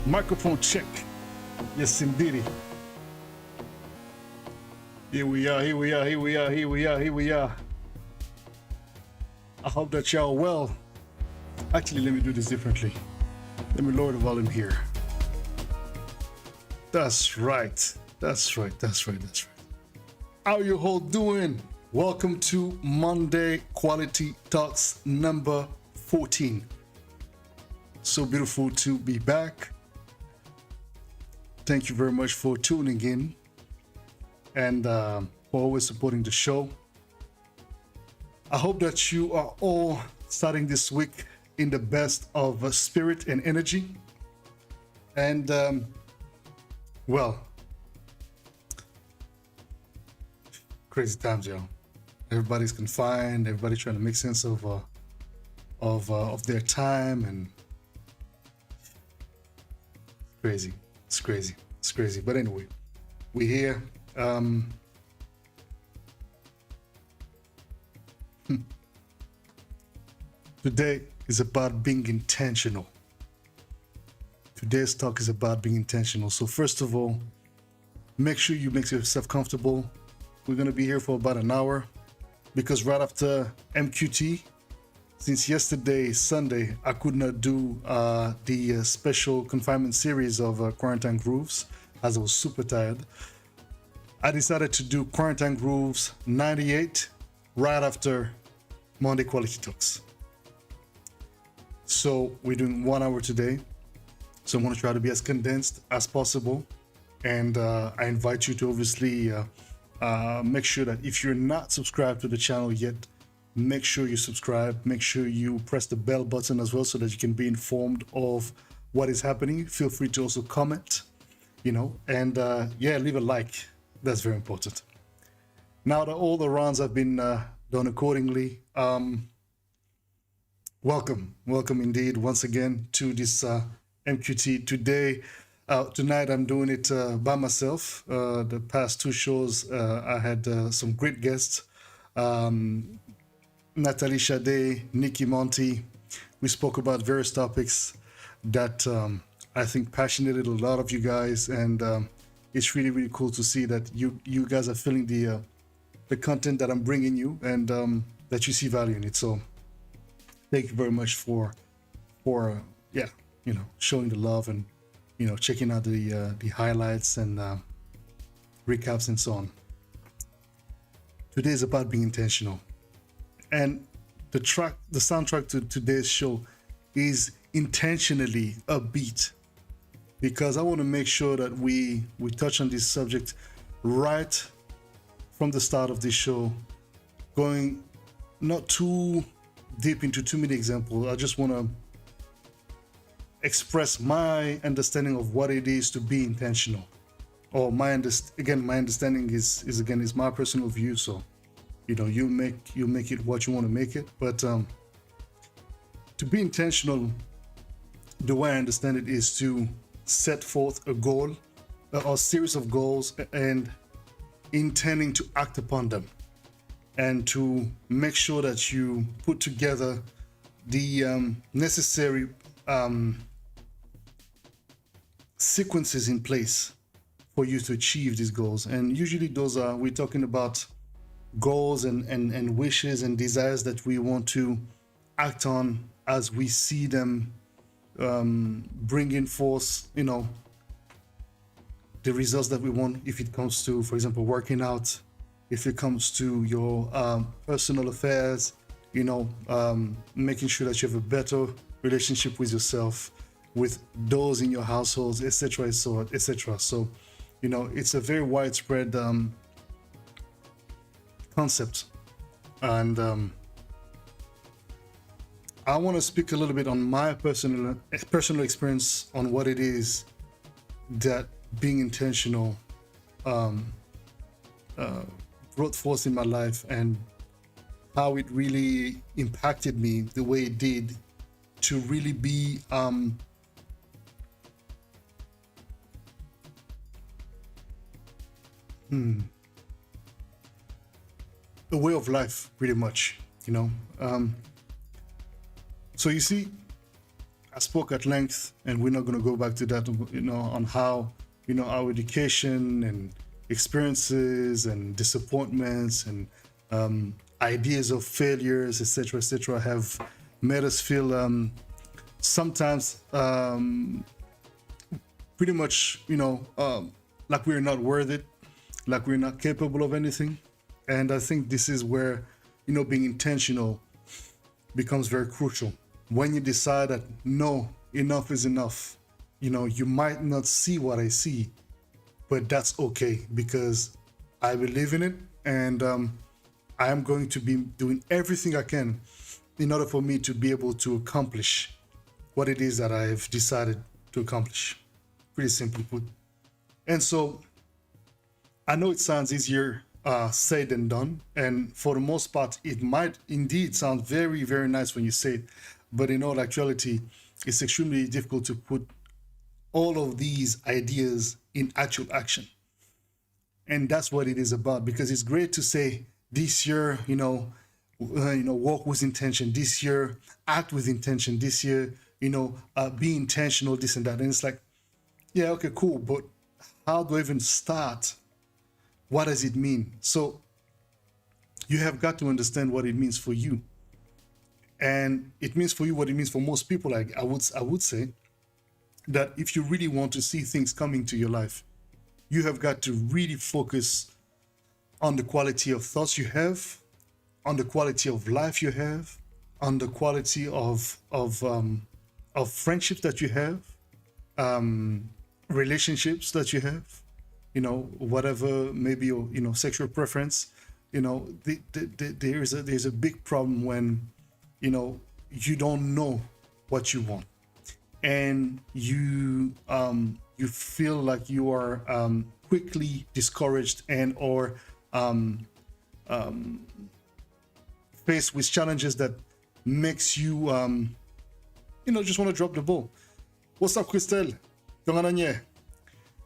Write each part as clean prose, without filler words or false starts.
Microphone check. Yes, indeed. Here we are, here we are, here we are, here we are, here we are. I hope that y'all well. Actually, let me do this differently. Let me lower the volume here. That's right. That's right. That's right. That's right. How you all doing? Welcome to Monday Quality Talks number 14. So beautiful to be back. Thank you very much for tuning in and for always supporting the show. I hope that you are all starting this week in the best of spirit and energy. And well, crazy times, y'all. Everybody's confined. Everybody's trying to make sense of their time, and crazy. It's crazy. It's crazy. But anyway, we're here. Today is about being intentional. Today's talk is about being intentional. So first of all, make sure you make yourself comfortable. We're going to be here for about an hour because right after MQT, since yesterday, Sunday, I could not do the special confinement series of Quarantine Grooves as I was super tired. I decided to do Quarantine Grooves 98 right after Monday Quality Talks. So we're doing 1 hour today. So I'm going to try to be as condensed as possible. And I invite you to obviously make sure that if you're not subscribed to the channel yet, make sure you subscribe. Make sure you press the bell button as well so that you can be informed of what is happening. Feel free to also comment, and leave a like. That's very important. Now that all the rounds have been done accordingly, welcome indeed once again to this MQT tonight. I'm doing it by myself. The past two shows I had some great guests, Natalie Shade, Nikki Monty. We spoke about various topics that I think passionated a lot of you guys, and it's really, really cool to see that you guys are feeling the content that I'm bringing you, and that you see value in it. So thank you very much for showing the love and checking out the highlights and recaps and so on. Today is about being intentional, and the soundtrack to today's show is intentionally upbeat, because I want to make sure that we touch on this subject right from the start of this show, going not too deep into too many examples. I just want to express my understanding of what it is to be intentional, or my understanding is my personal view. So you make it what you want to make it, but to be intentional, the way I understand it is to set forth a goal, a series of goals, and intending to act upon them, and to make sure that you put together the necessary sequences in place for you to achieve these goals. And usually we're talking about goals and wishes and desires that we want to act on as we see them bringing forth the results that we want. If it comes to, for example, working out, if it comes to your personal affairs, making sure that you have a better relationship with yourself, with those in your households, etc., etc. So, it's a very widespread concept, and I want to speak a little bit on my personal experience on what it is that being intentional brought forth in my life, and how it really impacted me the way it did, to really be a way of life, pretty much. So you see, I spoke at length, and we're not going to go back to that, on how, our education and experiences and disappointments and ideas of failures, etc., have made us feel sometimes pretty much, like we're not worth it, like we're not capable of anything. And I think this is where, being intentional becomes very crucial. When you decide that no, enough is enough, you might not see what I see, but that's okay because I believe in it, and I am going to be doing everything I can in order for me to be able to accomplish what it is that I've decided to accomplish. Pretty simply put. And so I know it sounds easier said than done, and for the most part, it might indeed sound very, very nice when you say it, but in all actuality, it's extremely difficult to put all of these ideas in actual action. And that's what it is about, because it's great to say this year, walk with intention, this year, act with intention, this year, be intentional, this and that. And it's like, yeah, okay, cool, but how do I even start? What does it mean? So you have got to understand what it means for you. And it means for you what it means for most people. Like I would say that if you really want to see things coming to your life, you have got to really focus on the quality of thoughts you have, on the quality of life you have, on the quality of friendships that you have, relationships that you have, whatever maybe your sexual preference. There's a big problem when you don't know what you want, and you feel like you are quickly discouraged and or faced with challenges that makes you just want to drop the ball. What's up, Christelle?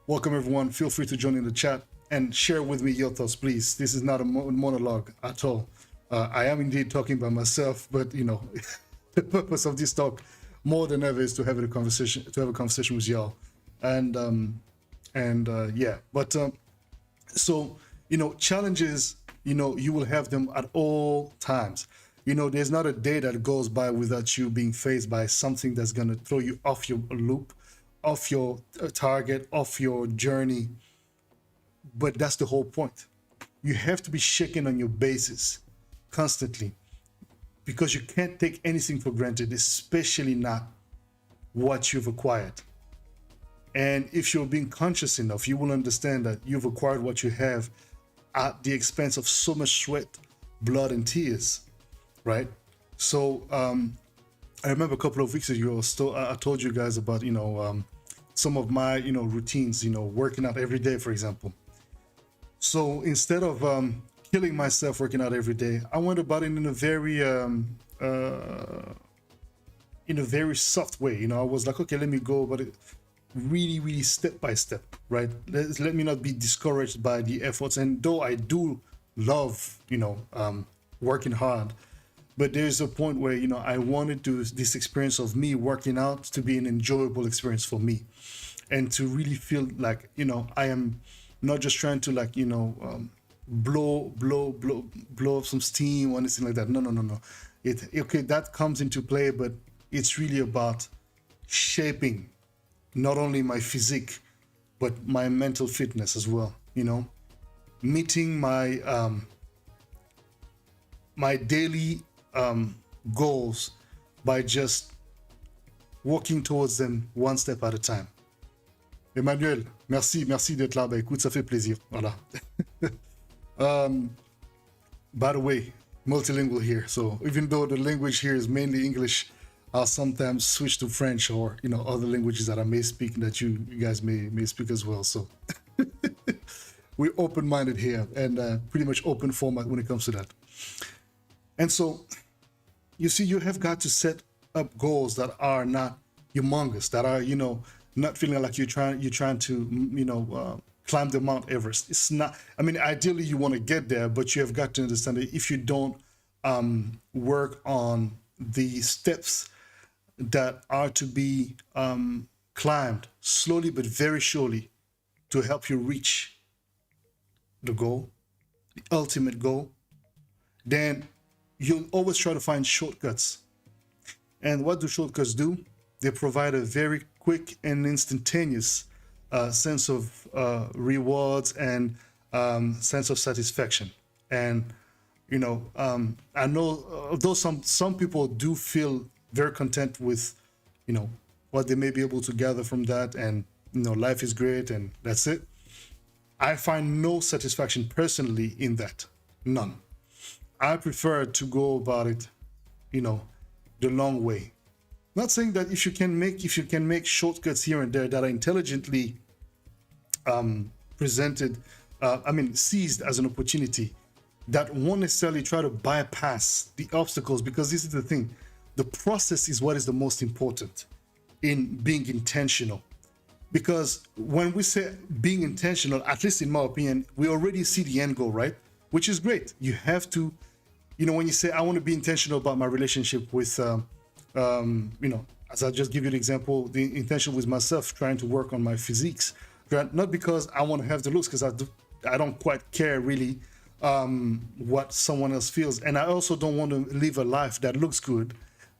Welcome everyone. Feel free to join in the chat and share with me your thoughts, please. This is not a monologue at all. I am indeed talking by myself, but the purpose of this talk more than ever is to have a conversation with y'all. So challenges, you will have them at all times. There's not a day that goes by without you being faced by something that's going to throw you off your loop, off your target, off your journey. But that's the whole point. You have to be shaken on your basis constantly, because you can't take anything for granted, especially not what you've acquired. And if you're being conscious enough, you will understand that you've acquired what you have at the expense of so much sweat, blood, and tears, right? So I remember a couple of weeks ago, I told you guys about, some of my, routines, working out every day, for example. So instead of killing myself working out every day, I went about it in a very soft way. I was like, okay, let me go about it really, really step by step, right? Let me not be discouraged by the efforts. And though I do love, working hard, but there's a point where, I wanted this experience of me working out to be an enjoyable experience for me, and to really feel like, I am not just trying to blow up some steam or anything like that. No. Okay, that comes into play, but it's really about shaping not only my physique, but my mental fitness as well. Meeting my my daily goals by just walking towards them one step at a time. Emmanuel, merci d'être là. Ben, écoute, ça fait plaisir. Voilà. By the way, multilingual here. So even though the language here is mainly English, I'll sometimes switch to French or other languages that I may speak that you guys may speak as well. So we're open-minded here, and pretty much open format when it comes to that. And so you see, you have got to set up goals that are not humongous, that are not feeling like you're trying to climb the Mount Everest. It's not. I mean, ideally you want to get there, but you have got to understand that if you don't work on the steps that are to be climbed slowly but very surely to help you reach the goal, the ultimate goal, then you'll always try to find shortcuts. And what do shortcuts do? They provide a very quick and instantaneous sense of rewards and sense of satisfaction. And I know although some people do feel very content with what they may be able to gather from that, and life is great and that's it. I find no satisfaction personally in that, none. I prefer to go about it, the long way. Not saying that if you can make shortcuts here and there that are intelligently presented, seized as an opportunity, that won't necessarily try to bypass the obstacles, because this is the thing. The process is what is the most important in being intentional. Because when we say being intentional, at least in my opinion, we already see the end goal, right? Which is great. You have to, when you say, I want to be intentional about my relationship with, as I just give you an example, the intention with myself, trying to work on my physiques, not because I want to have the looks, because I don't quite care really what someone else feels. And I also don't want to live a life that looks good,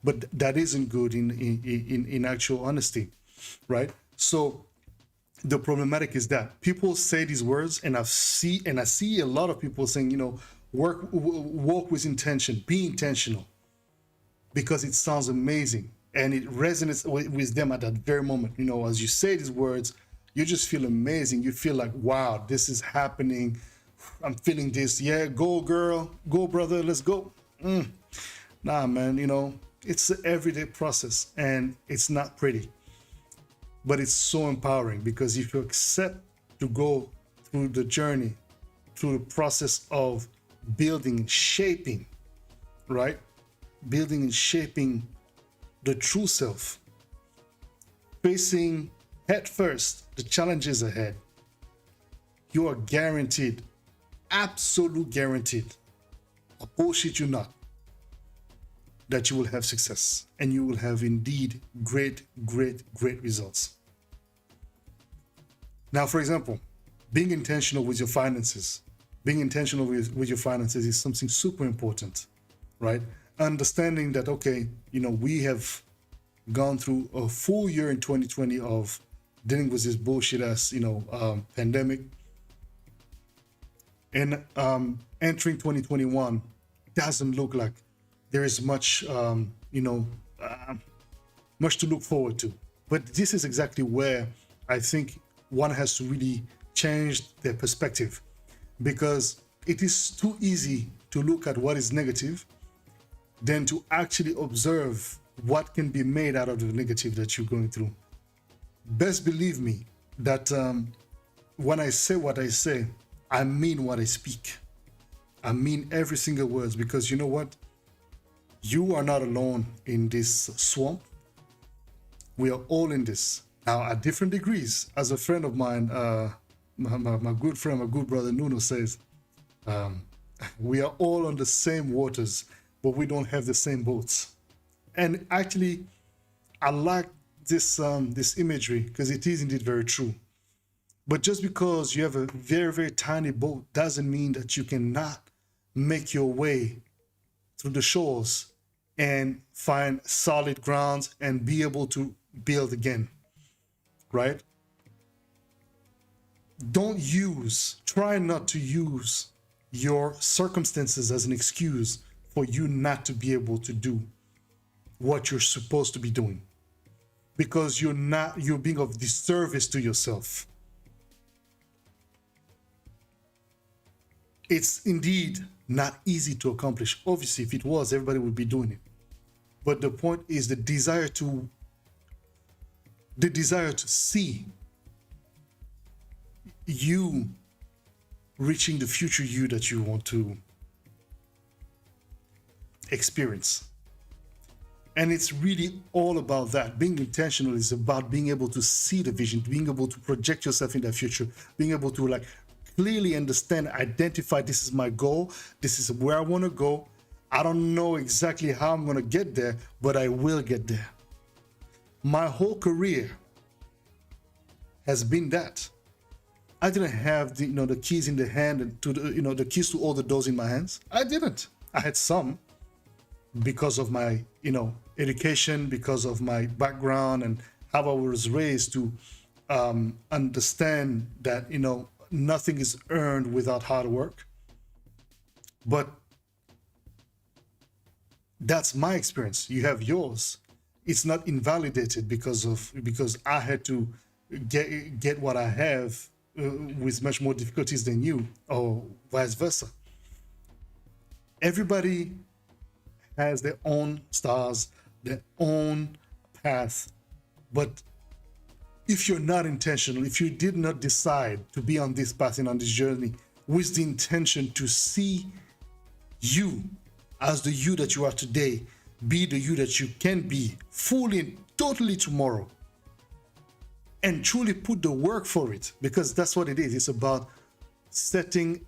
but that isn't good in actual honesty, right? So the problematic is that people say these words, and I see a lot of people saying, walk with intention, be intentional, because it sounds amazing and it resonates with them at that very moment. As you say these words, you just feel amazing. You feel like, wow, this is happening. I'm feeling this. Yeah, go girl, go brother, let's go. Nah, man, it's an everyday process and it's not pretty. But it's so empowering, because if you accept to go through the journey, through the process of building and shaping, right? Building and shaping the true self, facing head first the challenges ahead, you are guaranteed, absolute guaranteed, I bullshit you not, that you will have success, and you will have indeed great, great, great results. Now, for example, being intentional with your finances. Being intentional with your finances is something super important, right? Understanding that, okay, we have gone through a full year in 2020 of dealing with this bullshit ass, pandemic. And entering 2021 doesn't look like there is much, much to look forward to. But this is exactly where I think one has to really change their perspective, because it is too easy to look at what is negative than to actually observe what can be made out of the negative that you're going through. Best believe me that when I say what I say, I mean what I speak. I mean every single word, because you know what? You are not alone in this swamp. We are all in this. Now, at different degrees. As a friend of mine, my good friend, my good brother Nuno says, we are all on the same waters, but we don't have the same boats. And actually, I like this imagery, because it is indeed very true. But just because you have a very, very tiny boat doesn't mean that you cannot make your way through the shores and find solid grounds and be able to build again, right? Try not to use your circumstances as an excuse for you not to be able to do what you're supposed to be doing, because you're being of disservice to yourself. It's indeed not easy to accomplish. Obviously, if it was, everybody would be doing it. But the point is the desire to see you reaching the future you that you want to experience. And it's really all about that. Being intentional is about being able to see the vision, being able to project yourself in that future, being able to clearly understand, identify, this is my goal, this is where I want to go. I don't know exactly how I'm going to get there, but I will get there. My whole career has been that. I didn't have the the keys in the hand and to the the keys to all the doors in my hands. I didn't. I had some because of my education, because of my background and how I was raised to understand that nothing is earned without hard work. But that's my experience. You have yours. It's not invalidated because I had to get what I have with much more difficulties than you, or vice versa. Everybody has their own stars, their own path. But if you're not intentional, if you did not decide to be on this path and on this journey with the intention to see you as the you that you are today, be the you that you can be fully and totally tomorrow, and truly put the work for it, because that's what it is. It's about setting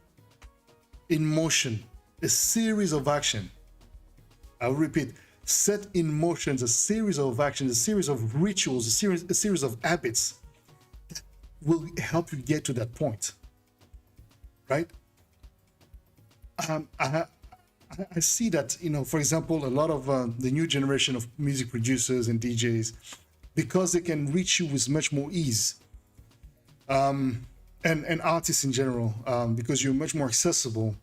in motion a series of action. I'll repeat, set in motion a series of actions, a series of rituals, a series of habits that will help you get to that point, right? I see that, for example, a lot of the new generation of music producers and DJs, because they can reach you with much more ease, and artists in general, because you're much more accessible,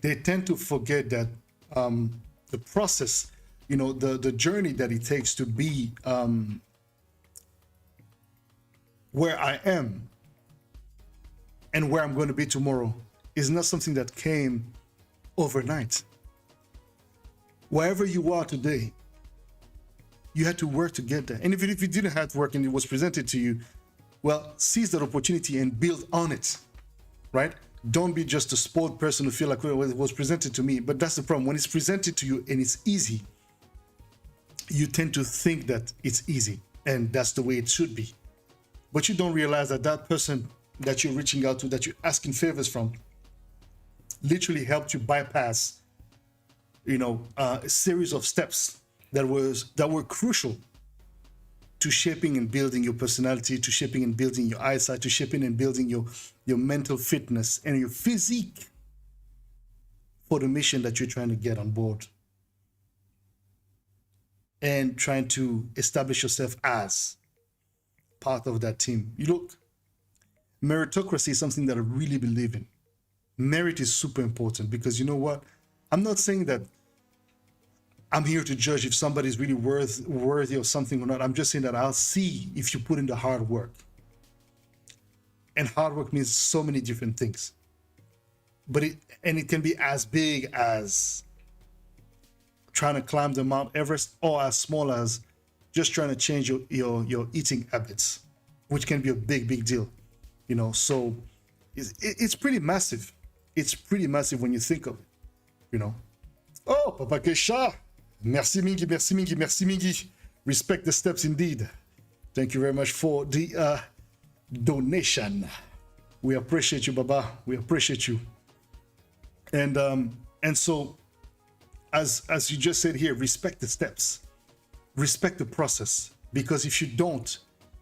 they tend to forget that the process, the journey that it takes to be where I am and where I'm going to be tomorrow is not something that came overnight. Wherever you are today, you had to work to get there. And even if you didn't have to work and it was presented to you, well, seize that opportunity and build on it, right? Don't be just a spoiled person who feel like, well, it was presented to me. But that's the problem. When it's presented to you and it's easy, you tend to think that it's easy and that's the way it should be. But you don't realize that that person that you're reaching out to, that you're asking favors from, literally helped you bypass, a series of steps that were crucial to shaping and building your personality, to shaping and building your eyesight, to shaping and building your mental fitness and your physique for the mission that you're trying to get on board and trying to establish yourself as part of that team. You look, meritocracy is something that I really believe in. Merit is super important because you know what? I'm not saying that I'm here to judge if somebody's really worthy of something or not. I'm just saying that I'll see if you put in the hard work. And hard work means so many different things. But it can be as big as trying to climb the Mount Everest, or as small as just trying to change your eating habits, which can be a big deal. So it's pretty massive. It's pretty massive when you think of it, Oh, Papa Kesha. Merci Mingi, merci Mingi, merci Mingi. Respect the steps indeed. Thank you very much for the donation. We appreciate you, Baba. We appreciate you. And so, as you just said here, respect the steps, respect the process. Because if you don't,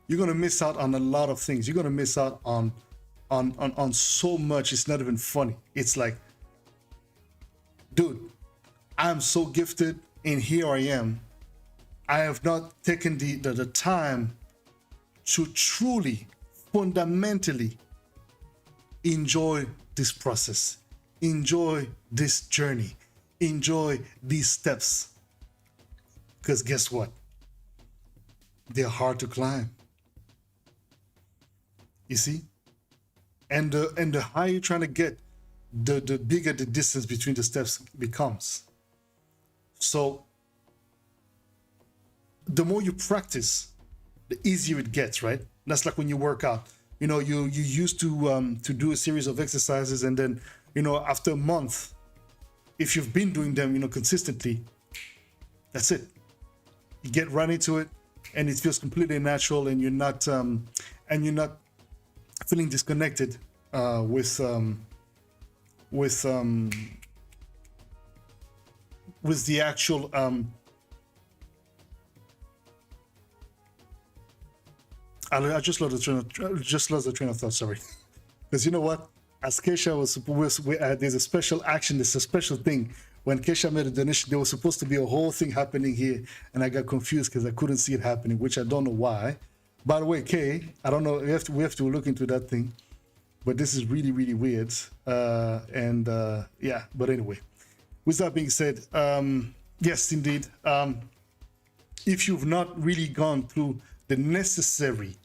you're gonna miss out on a lot of things. You're gonna miss out on so much. It's not even funny. It's like, dude, I'm so gifted. And here I am. I have not taken the time to truly, fundamentally enjoy this process, enjoy this journey, enjoy these steps. Because guess what? They're hard to climb. You see? And the higher you're trying to get, the bigger the distance between the steps becomes. So the more you practice, the easier it gets, right? That's like when you work out. You used to do a series of exercises, and then after a month, if you've been doing them consistently, that's it. You get right into it, and it feels completely natural, and you're not feeling disconnected with the actual I just lost the train of thought. Sorry, because you know what? As Keisha was supposed, there's a special action. There's a special thing. When Keisha made a donation, there was supposed to be a whole thing happening here, and I got confused because I couldn't see it happening, which I don't know why. By the way, Kay, I don't know. We have to look into that thing, but this is really, really weird. Yeah. But anyway, with that being said, yes, indeed. If you've not really gone through the necessary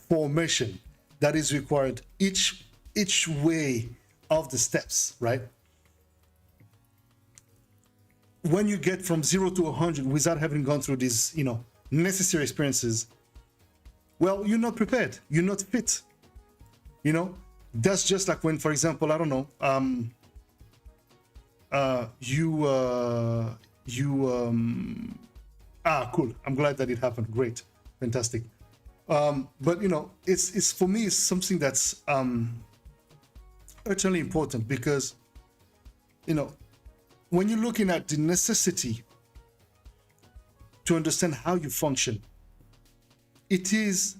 formation that is required each way of the steps, right? When you get from 0 to 100 without having gone through these, necessary experiences, well, you're not prepared. You're not fit. That's just like when, for example, I don't know, cool. I'm glad that it happened. Great. Fantastic. But it's for me, it's something that's utterly important because, when you're looking at the necessity to understand how you function, it is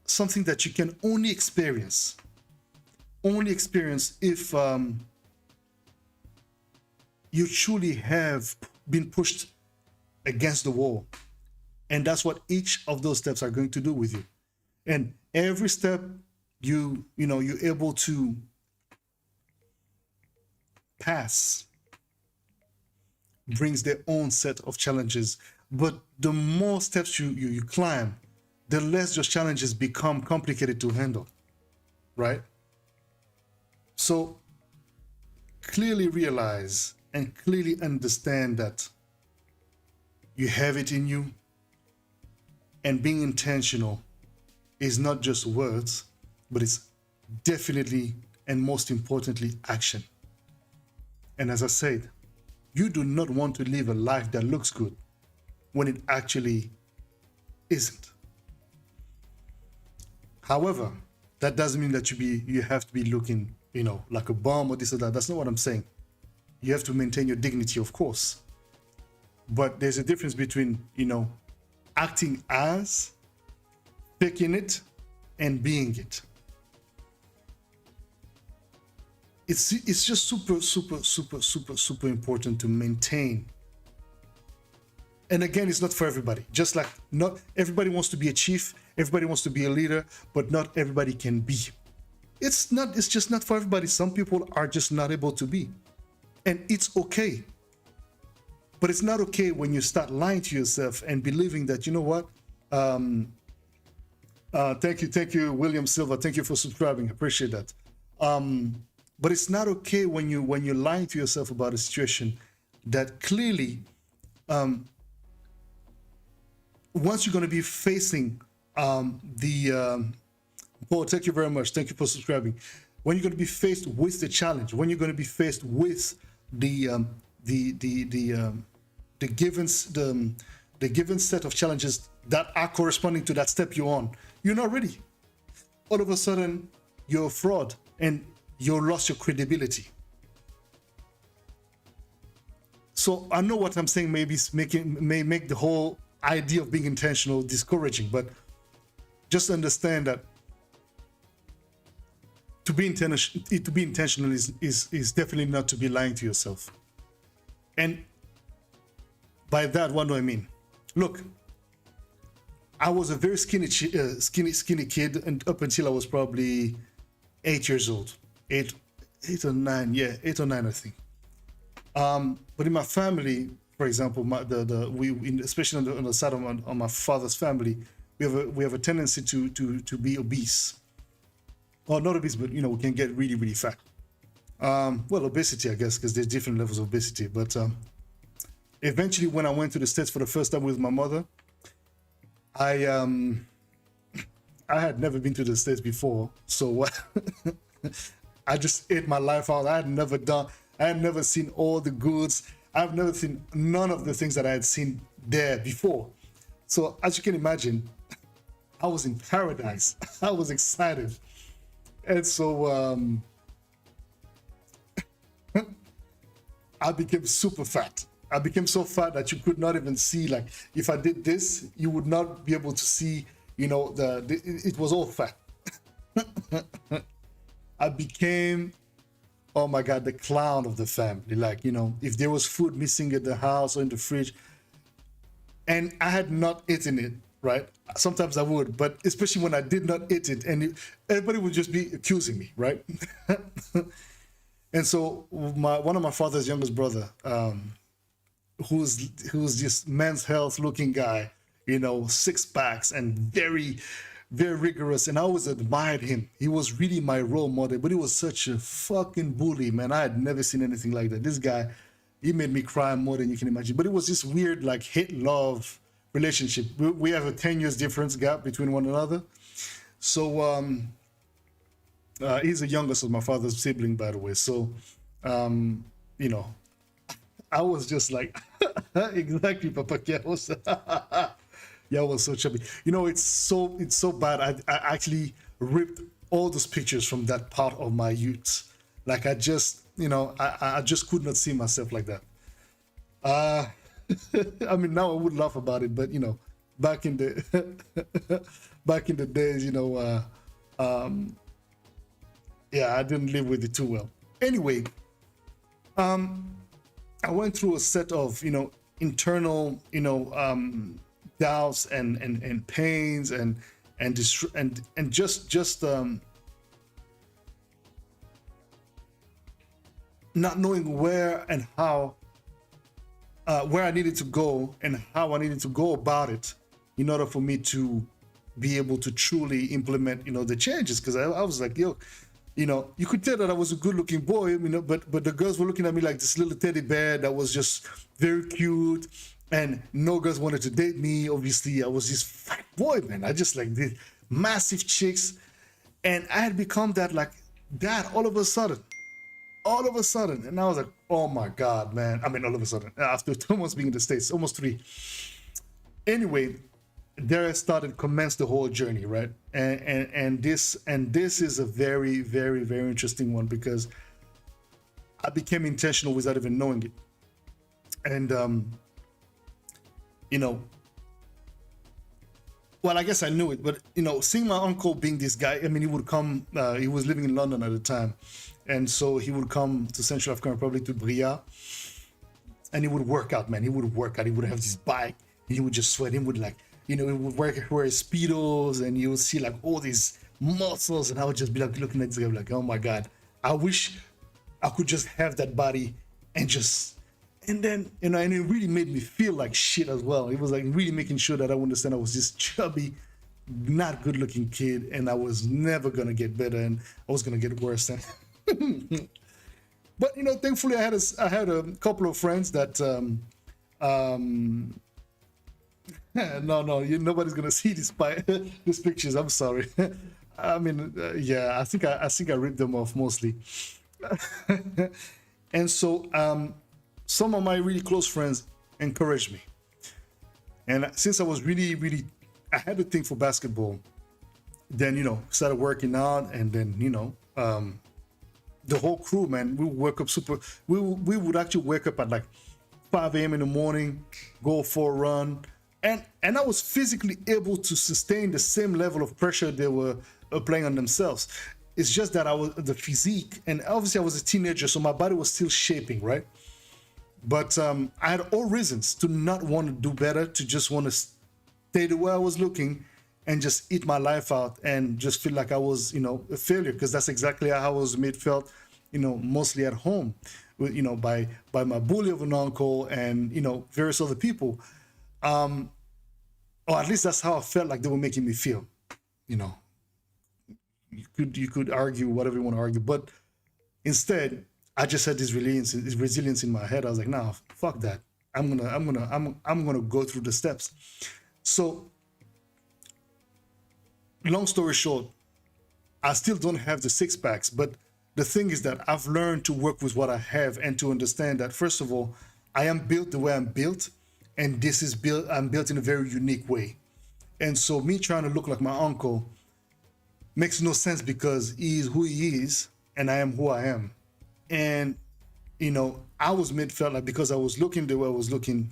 something that you can only experience if you truly have been pushed against the wall. And that's what each of those steps are going to do with you. And every step you're able to pass brings their own set of challenges. But the more steps you climb, the less those challenges become complicated to handle, right? So clearly realize and clearly understand that you have it in you, and being intentional is not just words, but it's definitely and most importantly action. And as I said, you do not want to live a life that looks good when it actually isn't. However, that doesn't mean that you have to be looking, like a bum or this or that. That's not what I'm saying. You have to maintain your dignity, of course. But there's a difference between, acting as, faking it, and being it. It's just super important to maintain. And again, it's not for everybody. Just like not everybody wants to be a chief, everybody wants to be a leader, but not everybody can be. It's just not for everybody. Some people are just not able to be. And it's okay. But it's not okay when you start lying to yourself and believing that, you know what? Thank you, William Silva. Thank you for subscribing. I appreciate that. But it's not okay when you're lying to yourself about a situation that clearly, once you're going to be facing Paul, thank you very much. Thank you for subscribing. When you're going to be faced with the challenge, when you're going to be faced with the given set of challenges that are corresponding to that step you're on, you're not ready. All of a sudden, you're a fraud and you lost your credibility. So I know what I'm saying may make the whole idea of being intentional discouraging, but just understand that to be intentional is definitely not to be lying to yourself. And by that, what do I mean? Look, I was a very skinny kid, and up until I was probably 8 years old, 8 or 9, I think. But in my family, for example, especially on the side of my father's family, we have a tendency to be obese. Or not obese, but we can get really, really fat. Well, obesity, I guess, because there's different levels of obesity. But eventually, when I went to the States for the first time with my mother, I had never been to the States before, so I just ate my life out. I had never seen all the goods. I've never seen none of the things that I had seen there before. So as you can imagine, I was in paradise. I was excited. And so I became super fat. I became so fat that you could not even see. Like if I did this, you would not be able to see. It was all fat. I became, oh my god, the clown of the family. Like if there was food missing at the house or in the fridge, and I had not eaten it, right? Sometimes I would, but especially when I did not eat it, and everybody would just be accusing me, right? And so one of my father's youngest brother, who's this men's health looking guy, six packs and very, very rigorous, and I always admired him. He was really my role model, but he was such a fucking bully, man. I had never seen anything like that. This guy, he made me cry more than you can imagine. But it was this weird, like, hate-love relationship. We have a 10 years difference gap between one another. So he's the youngest of my father's sibling, by the way. So, you know, I was just like, exactly, Papa. Yeah, I was so chubby. It's so bad. I actually ripped all those pictures from that part of my youth. Like I just, I just could not see myself like that. I mean, now I would laugh about it, but back in the back in the days, yeah, I didn't live with it too well. Anyway, I went through a set of internal doubts and pains and just not knowing where and how where I needed to go and how I needed to go about it in order for me to be able to truly implement the changes, because I was like, yo, you could tell that I was a good-looking boy, but the girls were looking at me like this little teddy bear that was just very cute, and no girls wanted to date me. Obviously, I was this fat boy, man. I just like did massive chicks, and I had become that all of a sudden, and I was like, oh my god, man. I mean, all of a sudden, after 2 months being in the States, almost 3. Anyway, there I commenced the whole journey, right? And this is a very, very, very interesting one, because I became intentional without even knowing it. And well, I guess I knew it, but seeing my uncle being this guy, I mean, he would come, he was living in London at the time, and so he would come to Central African Republic, to Bria, and he would work out, man. He would work out. He would have this bike, and he would just sweat. He would he would wear speedos, and you would see like all these muscles, and I would just be like looking at this guy like, oh my god, I wish I could just have that body and then and it really made me feel like shit as well. It was like really making sure that I understand I was this chubby, not good looking kid, and I was never gonna get better, and I was gonna get worse. But thankfully I had a couple of friends that no, nobody's gonna see these pictures. I'm sorry. I mean, yeah, I think I ripped them off mostly. And so some of my really close friends encouraged me, and since I was really, I had a thing for basketball, then started working out, and then the whole crew, man, we would wake up we would actually wake up at like 5 a.m. in the morning, go for a run. And I was physically able to sustain the same level of pressure they were applying on themselves. It's just that I was the physique, and obviously I was a teenager, so my body was still shaping, right? But I had all reasons to not want to do better, to just want to stay the way I was looking and just eat my life out and just feel like I was, a failure, because that's exactly how I was made felt, mostly at home, with, by my bully of an uncle and, various other people. Or at least that's how I felt like they were making me feel. You could argue whatever you want to argue, but instead I just had this resilience in my head. I was like, nah, fuck that. I'm gonna go through the steps. So long story short, I still don't have the 6 packs, but the thing is that I've learned to work with what I have and to understand that, first of all, I am built the way I'm built. And I'm built in a very unique way. And so me trying to look like my uncle makes no sense, because he is who he is and I am who I am. And I was made felt like because I was looking the way I was looking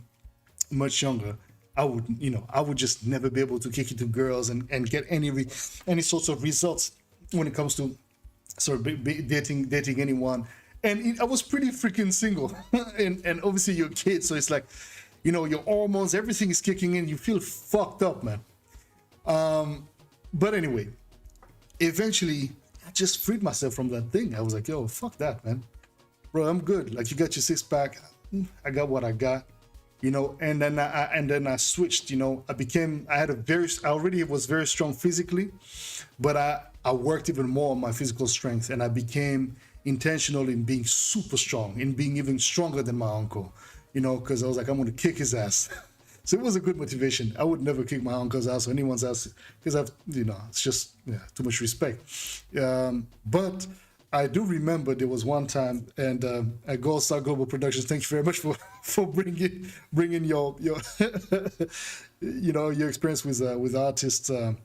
much younger, I would just never be able to kick it to girls and get any sorts of results when it comes to dating anyone. And I was pretty freaking single, and obviously you're a kid, so it's like, your hormones, everything is kicking in. You feel fucked up, man. But anyway, eventually I just freed myself from that thing. I was like, yo, fuck that, man. Bro, I'm good. Like, you got your six pack, I got what I got, and then I switched. I already was very strong physically, but I worked even more on my physical strength, and I became intentional in being super strong, in being even stronger than my uncle, because I was like, I'm going to kick his ass. So it was a good motivation. I would never kick my uncle's ass or anyone's ass because it's just too much respect. But I do remember there was one time, and at Gold Star Global Productions, thank you very much for bringing your your experience with artists who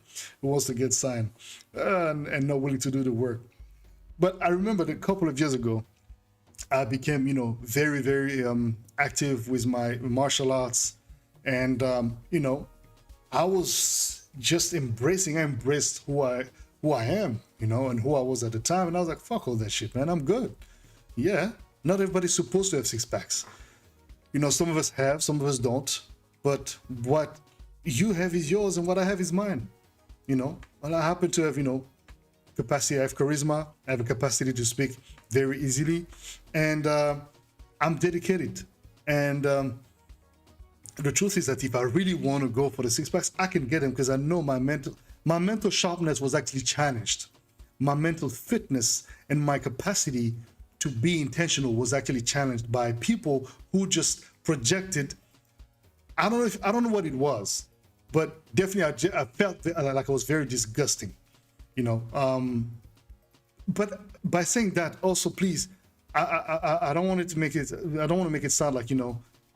wants to get signed and not willing to do the work. But I remember that a couple of years ago, I became very very active with my martial arts, and I was just I embraced who I am, and who I was at the time, and I was like, fuck all that shit, man, I'm good. Yeah, not everybody's supposed to have six packs. Some of us have, some of us don't, but what you have is yours, and what I have is mine. Well, I happen to have capacity. I have charisma. I have a capacity to speak very easily, and I'm dedicated. And the truth is that if I really want to go for the six packs, I can get them, because I know my mental sharpness was actually challenged. My mental fitness and my capacity to be intentional was actually challenged by people who just projected. I don't know what it was, but definitely I felt like I was very disgusting, But by saying that, also, please, I don't want to make it sound like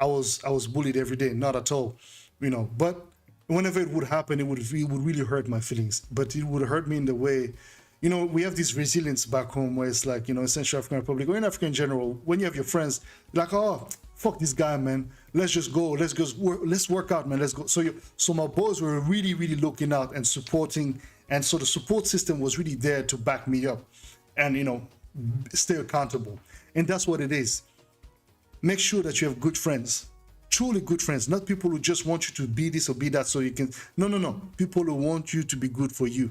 I was bullied every day. Not at all, But whenever it would happen, it would really hurt my feelings. But it would hurt me in the way, we have this resilience back home where it's like, in Central African Republic or in Africa in general, when you have your friends, like, oh, fuck this guy, man. Let's just go. Let's work out, man. Let's go. So my boys were really, really looking out and supporting. And so the support system was really there to back me up and, stay accountable. And that's what it is. Make sure that you have good friends, truly good friends, not people who just want you to be this or be that so you can. No. People who want you to be good for you.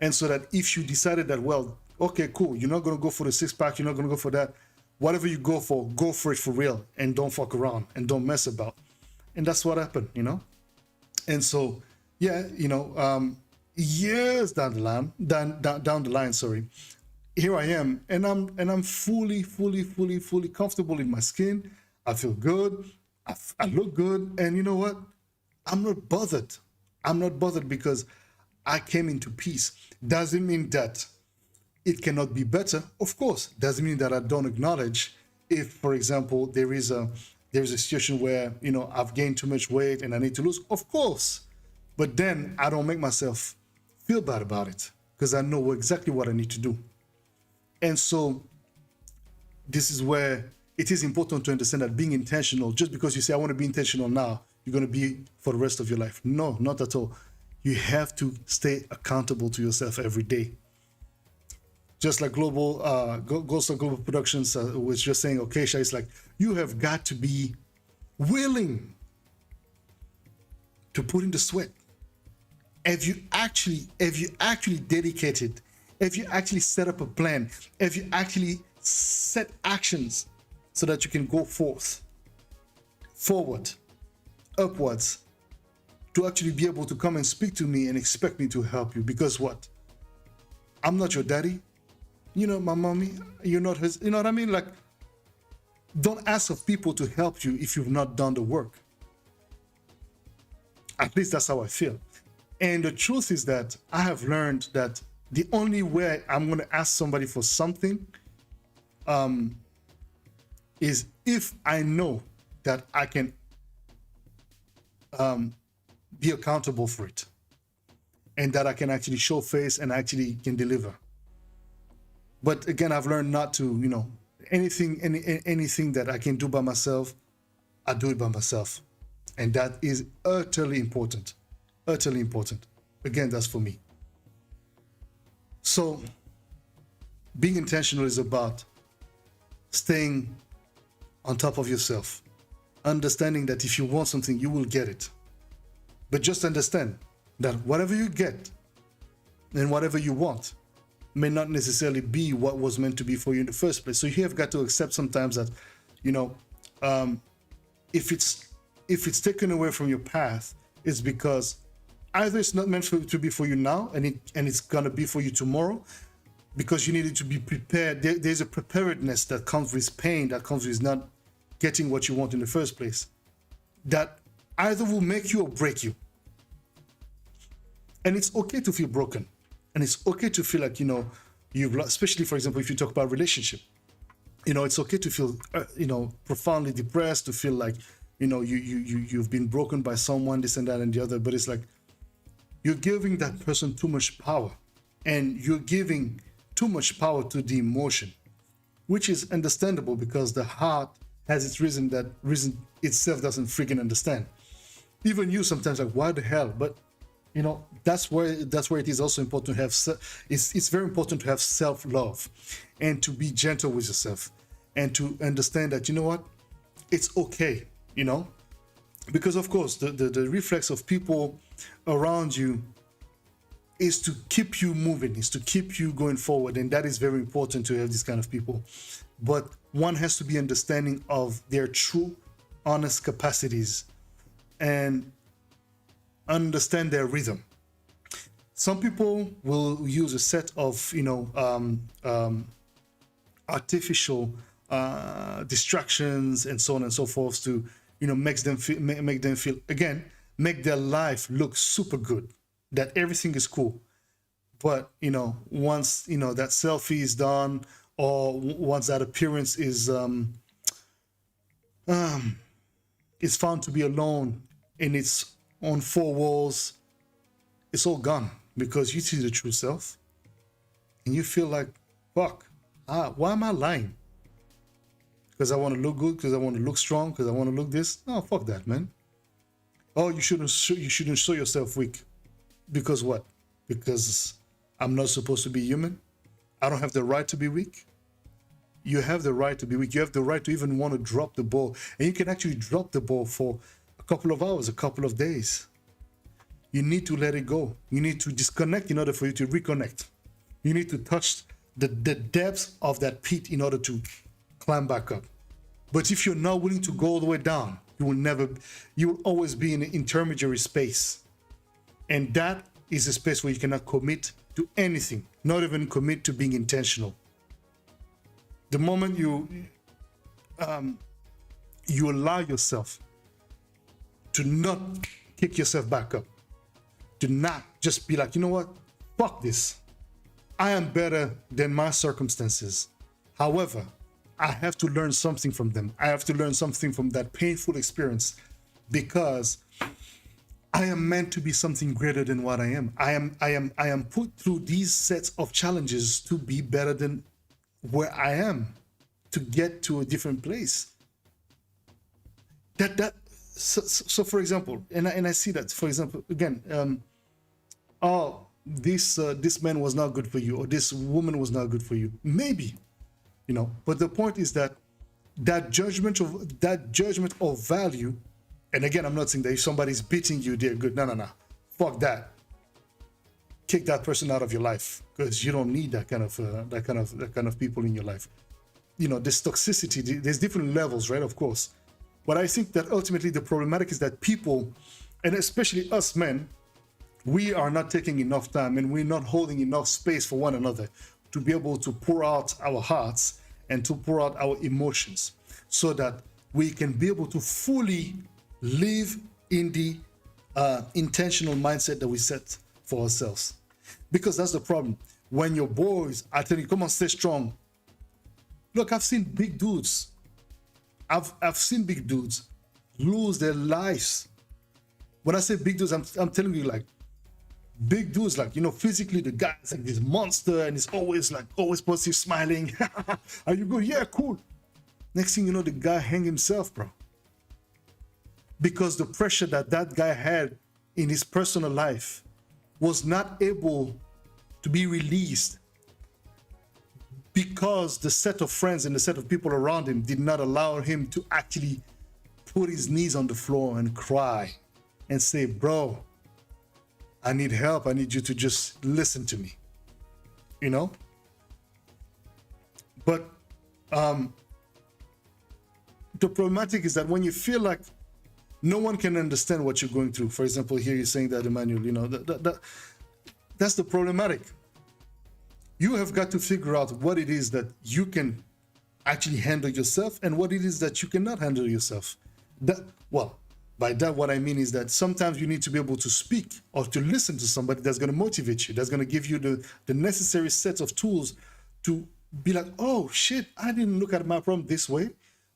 And so that if you decided that, well, okay, cool, you're not going to go for the six pack, you're not going to go for that. Whatever you go for it for real, and don't fuck around and don't mess about. And that's what happened, And so, yeah, years down the line, sorry, here I am, and I'm fully comfortable in my skin. I feel good. I look good, and you know what? I'm not bothered. Because I came into peace. Doesn't mean that it cannot be better. Of course, doesn't mean that I don't acknowledge if, for example, there is a situation where I've gained too much weight and I need to lose. Of course, but then I don't make myself feel bad about it, because I know exactly what I need to do. And so this is where it is important to understand that being intentional, just because you say, I want to be intentional now, you're going to be for the rest of your life. No, not at all. You have to stay accountable to yourself every day. Just like Gold Star Global Productions was just saying, okay, Sha, it's like, you have got to be willing to put in the sweat. If you actually dedicated, if you actually set up a plan, if you actually set actions so that you can go forward, upwards, to actually be able to come and speak to me and expect me to help you. Because what? I'm not your daddy. You're not my mommy. You're not his. You know what I mean? Like, don't ask of people to help you if you've not done the work. At least that's how I feel. And the truth is that I have learned that the only way I'm going to ask somebody for something is if I know that I can be accountable for it, and that I can actually show face and actually can deliver. But again, I've learned not to, anything that I can do by myself, I do it by myself. And that is utterly important. Utterly important. Again, that's for me. So being intentional is about staying on top of yourself, understanding that if you want something, you will get it. But just understand that whatever you get and whatever you want may not necessarily be what was meant to be for you in the first place. So you have got to accept sometimes that, you know, if it's taken away from your path, it's because either it's not meant to be for you now, and it's gonna be for you tomorrow, because you needed to be prepared. There's a preparedness that comes with pain, that comes with not getting what you want in the first place, that either will make you or break you. And it's okay to feel broken, and it's okay to feel like, you know, you've lost, especially, for example, if you talk about relationship, you know, it's okay to feel, you know, profoundly depressed, to feel like, you know, you've been broken by someone, this and that and the other. But it's like you're giving that person too much power, and you're giving too much power to the emotion, which is understandable because the heart has its reason that reason itself doesn't freaking understand. Even you sometimes like, why the hell? But you know, that's where it is also important to have. It's very important to have self-love, and to be gentle with yourself, and to understand that, you know what, it's okay. You know, because of course the reflex of people around you is to keep you moving, is to keep you going forward, and that is very important to have these kind of people. But one has to be understanding of their true, honest capacities, and understand their rhythm. Some people will use a set of, you know, artificial distractions and so on and so forth to, you know, make them feel again, make their life look super good, that everything is cool. But you know, once, you know, that selfie is done, or once that appearance is found to be alone in its own four walls, it's all gone, because you see the true self and you feel like, fuck, why am I lying? Because I want to look good, because I want to look strong, because I want to look this. No, fuck that, man. Oh, you shouldn't show yourself weak. Because what? Because I'm not supposed to be human? I don't have the right to be weak? You have the right to be weak. You have the right to even want to drop the ball. And you can actually drop the ball for a couple of hours, a couple of days. You need to let it go. You need to disconnect in order for you to reconnect. You need to touch the depths of that pit in order to climb back up. But if you're not willing to go all the way down, you will always be in an intermediary space. And that is a space where you cannot commit to anything, not even commit to being intentional. The moment you allow yourself to not kick yourself back up, to not just be like, you know what, fuck this. I am better than my circumstances. However, I have to learn something from them. I have to learn something from that painful experience, because I am meant to be something greater than what I am. I am put through these sets of challenges to be better than where I am, to get to a different place. So for example, and I see that, for example, again, this man was not good for you, or this woman was not good for you. Maybe, you know, but the point is that judgment of value. And again, I'm not saying that if somebody's beating you, they're good. No. Fuck that. Kick that person out of your life, because you don't need that kind of people in your life. You know, there's toxicity. There's different levels, right? Of course. But I think that ultimately the problematic is that people, and especially us men, we are not taking enough time, and we're not holding enough space for one another to be able to pour out our hearts and to pour out our emotions, so that we can be able to fully live in the intentional mindset that we set for ourselves. Because that's the problem. When your boys are telling you, come on, stay strong. Look, I've seen big dudes. I've seen big dudes lose their lives. When I say big dudes, I'm telling you, like big dudes, like, physically the guy's like this monster and he's always positive, smiling. Are you good? Yeah, cool. Next thing you know, the guy hang himself, bro. Because the pressure that guy had in his personal life was not able to be released because the set of friends and the set of people around him did not allow him to actually put his knees on the floor and cry and say, bro, I need help. I need you to just listen to me, But the problematic is that when you feel like no one can understand what you're going through, for example, here you're saying that, Emmanuel, that's the problematic. You have got to figure out what it is that you can actually handle yourself and what it is that you cannot handle yourself. By that, what I mean is that sometimes you need to be able to speak or to listen to somebody that's going to motivate you, that's going to give you the necessary sets of tools to be like, oh shit, I didn't look at my problem this way.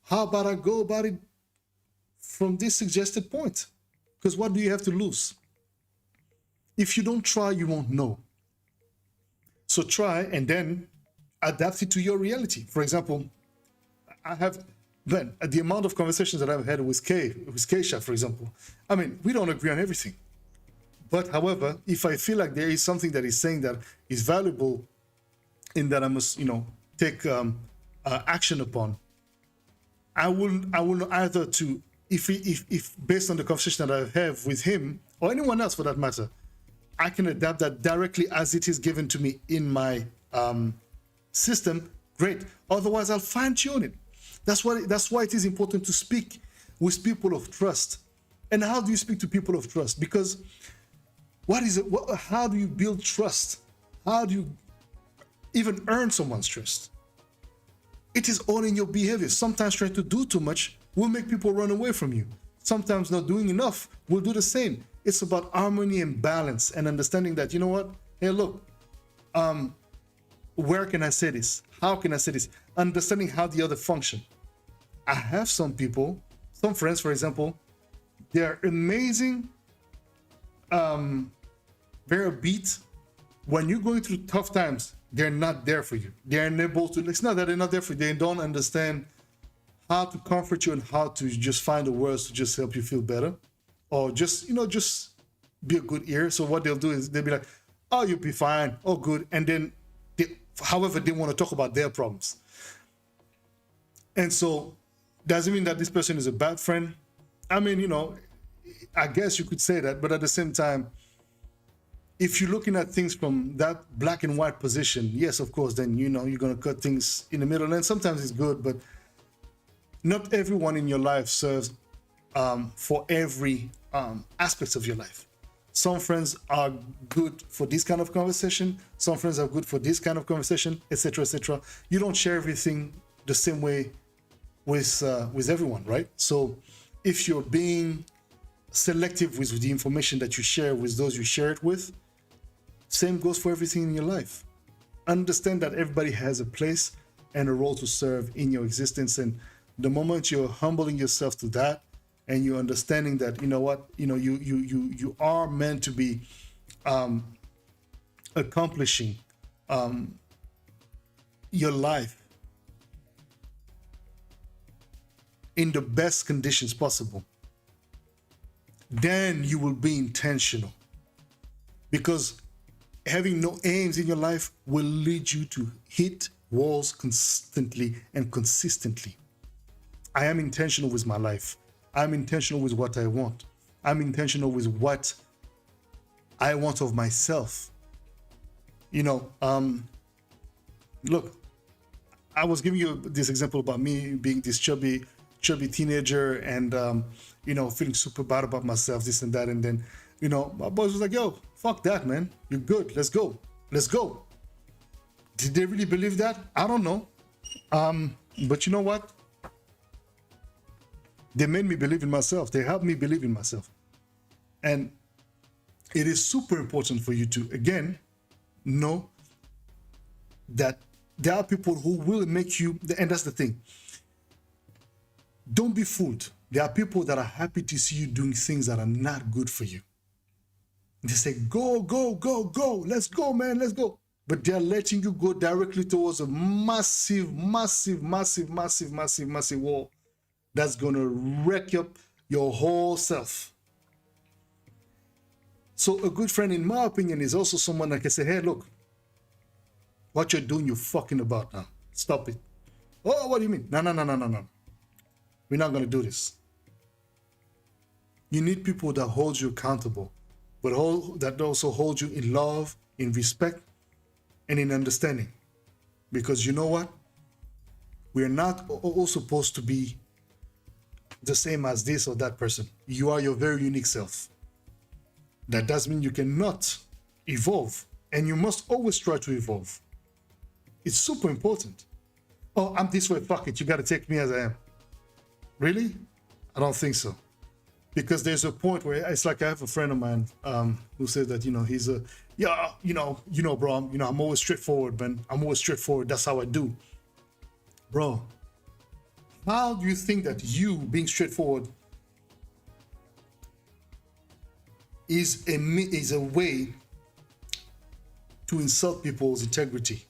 How about I go about it from this suggested point? Because what do you have to lose? If you don't try, you won't know. So try and then adapt it to your reality. For example, the amount of conversations that I've had with Keisha, for example, I mean, we don't agree on everything. But however, if I feel like there is something that he's saying that is valuable in that I must, take action upon, I will either to, if based on the conversation that I have with him or anyone else for that matter, I can adapt that directly as it is given to me in my system. Great. Otherwise, I'll fine tune it. That's why it is important to speak with people of trust. And how do you speak to people of trust? Because how do you build trust? How do you even earn someone's trust? It is all in your behavior. Sometimes trying to do too much will make people run away from you. Sometimes not doing enough will do the same. It's about harmony and balance and understanding that, you know what? Hey, look, where can I say this? How can I say this? Understanding how the other function. I have some people, some friends, for example, they're amazing, very upbeat. When you're going through tough times, they're not there for you. They're unable to, it's not that they're not there for you. They don't understand how to comfort you and how to just find the words to just help you feel better. Or just, just be a good ear. So what they'll do is they'll be like, oh, you'll be fine. Oh, good. And then, however, they want to talk about their problems. And so, doesn't mean that this person is a bad friend. I mean, I guess you could say that. But at the same time, if you're looking at things from that black and white position, yes, of course, then, you're going to cut things in the middle. And sometimes it's good, but not everyone in your life serves for every aspects of your life. Some friends are good for this kind of conversation. Some friends are good for this kind of conversation, etc., etc. You don't share everything the same way with everyone, right? So if you're being selective with the information that you share with those you share it with, same goes for everything in your life. Understand that everybody has a place and a role to serve in your existence, and the moment you're humbling yourself to that, and you're understanding that, you are meant to be accomplishing your life in the best conditions possible, then you will be intentional. Because having no aims in your life will lead you to hit walls constantly and consistently. I am intentional with my life. I'm intentional with what I want. I'm intentional with what I want of myself. Look, I was giving you this example about me being this chubby teenager and, feeling super bad about myself, this and that. And then, my boys was like, yo, fuck that, man. You're good. Let's go. Let's go. Did they really believe that? I don't know. But you know what? They made me believe in myself. They helped me believe in myself. And it is super important for you to, again, know that there are people who will make you, and that's the thing. Don't be fooled. There are people that are happy to see you doing things that are not good for you. They say, go, go, go, go. Let's go, man. Let's go. But they're letting you go directly towards a massive, massive, massive, massive, massive, massive wall that's going to wreck up your whole self. So a good friend, in my opinion, is also someone that can say, hey, look, what you're doing, you're fucking about now. Stop it. Oh, what do you mean? No, no, no, no, no, no. We're not going to do this. You need people that hold you accountable, but that also hold you in love, in respect, and in understanding. Because you know what? We're not all supposed to be the same as this or that person. You are your very unique self. That does mean you cannot evolve, and you must always try to evolve. It's super important. Oh, I'm this way, fuck it, you gotta take me as I am. Really? I don't think so. Because there's a point where it's like, I have a friend of mine who says that, he's a, yeah, bro, I'm always straightforward, man. I'm always straightforward. That's how I do. Bro, how do you think that you being straightforward is a way to insult people's integrity,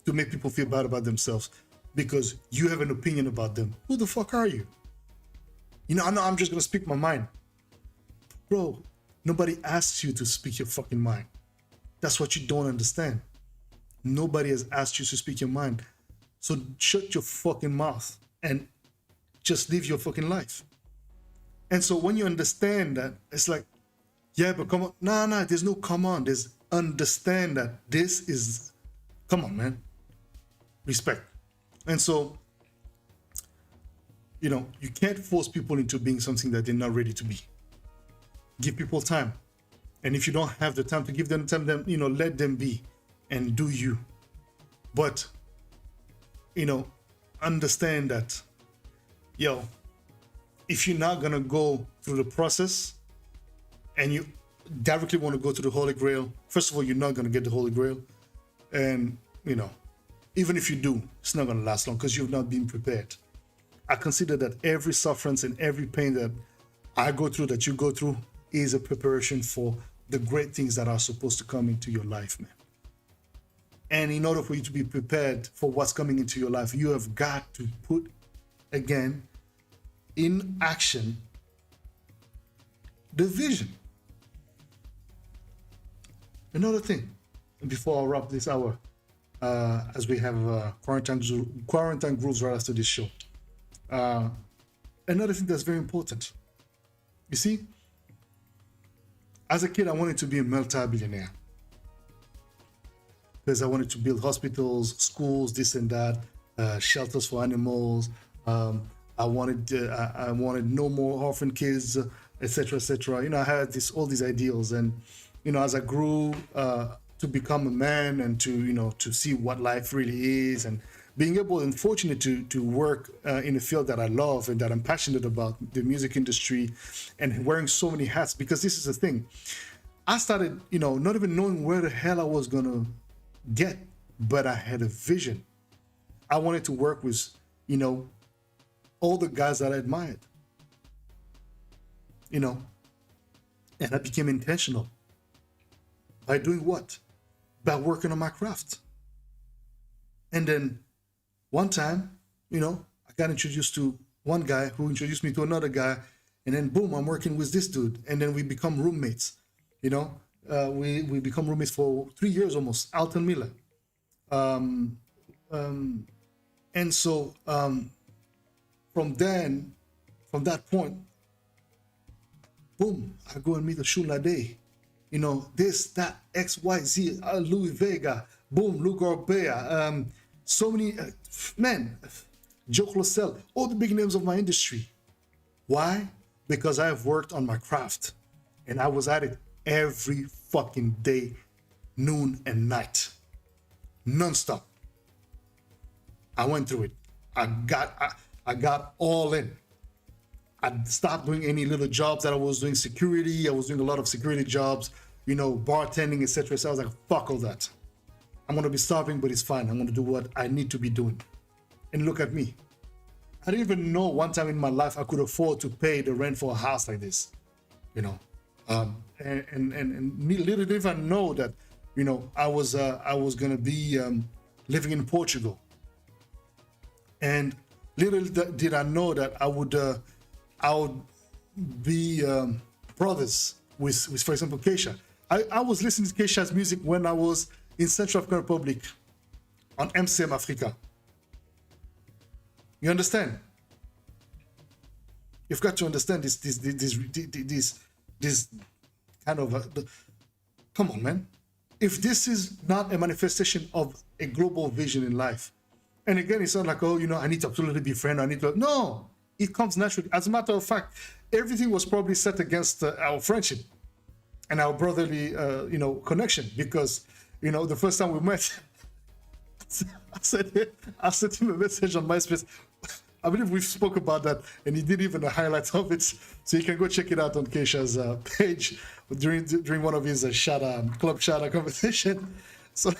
to make people feel bad about themselves because you have an opinion about them? Who the fuck are you? I know I'm just gonna speak my mind. Bro, nobody asks you to speak your fucking mind. That's what you don't understand. Nobody has asked you to speak your mind. So shut your fucking mouth and just live your fucking life. And so when you understand that, it's like, yeah, but come on. Nah, there's no come on. There's understand that this is, come on, man. Respect. And so, you can't force people into being something that they're not ready to be. Give people time. And if you don't have the time to give them time, then, let them be and do you. But, understand that, if you're not going to go through the process and you directly want to go to the Holy Grail, first of all, you're not going to get the Holy Grail. And, even if you do, it's not going to last long because you've not been prepared. I consider that every sufferance and every pain that I go through, that you go through, is a preparation for the great things that are supposed to come into your life, man. And in order for you to be prepared for what's coming into your life, you have got to put, again, in action, the vision. Another thing, before I wrap this hour, as we have quarantine rules right after this show. Another thing that's very important. You see, as a kid, I wanted to be a multi-billionaire because I wanted to build hospitals, schools, this and that, shelters for animals. I wanted no more orphan kids, etc., etc. I had all these ideals, and as I grew to become a man and to see what life really is, and being able and fortunate to work in a field that I love and that I'm passionate about, the music industry, and wearing so many hats, because this is the thing. I started, not even knowing where the hell I was gonna get, but I had a vision. I wanted to work with, all the guys that I admired, and I became intentional. By doing what? By working on my craft. And then one time, I got introduced to one guy who introduced me to another guy, and then boom, I'm working with this dude, and then we become roommates. We become roommates for 3 years almost. Alton Miller. And so from that point, boom, I go and meet a Shulade. This, that, X, Y, Z, Louis Vega, boom, Lou Gorbea, so many, Joe Closell, all the big names of my industry. Why? Because I have worked on my craft, and I was at it every fucking day, noon and night, nonstop. I went through it. I got all in. I stopped doing any little jobs that I was doing. Security, I was doing a lot of security jobs, bartending, etc. So I was like, fuck all that. I'm going to be stopping, but it's fine. I'm going to do what I need to be doing. And look at me. I didn't even know one time in my life I could afford to pay the rent for a house like this. And little did I know that, I was gonna be living in Portugal, and little did I know that I would be brothers with, for example, Keisha. I was listening to Keisha's music when I was in Central African Republic on MCM Africa. You understand? You've got to understand this kind of come on, man. If this is not a manifestation of a global vision in life, and again, it's not like, oh, I need to absolutely be friend. I need to. No, it comes naturally. As a matter of fact, everything was probably set against our friendship and our brotherly, connection, because, the first time we met, I sent him a message on MySpace. I believe we spoke about that, and he did even a highlight of it, so you can go check it out on Keisha's page during one of his club Shada conversation. So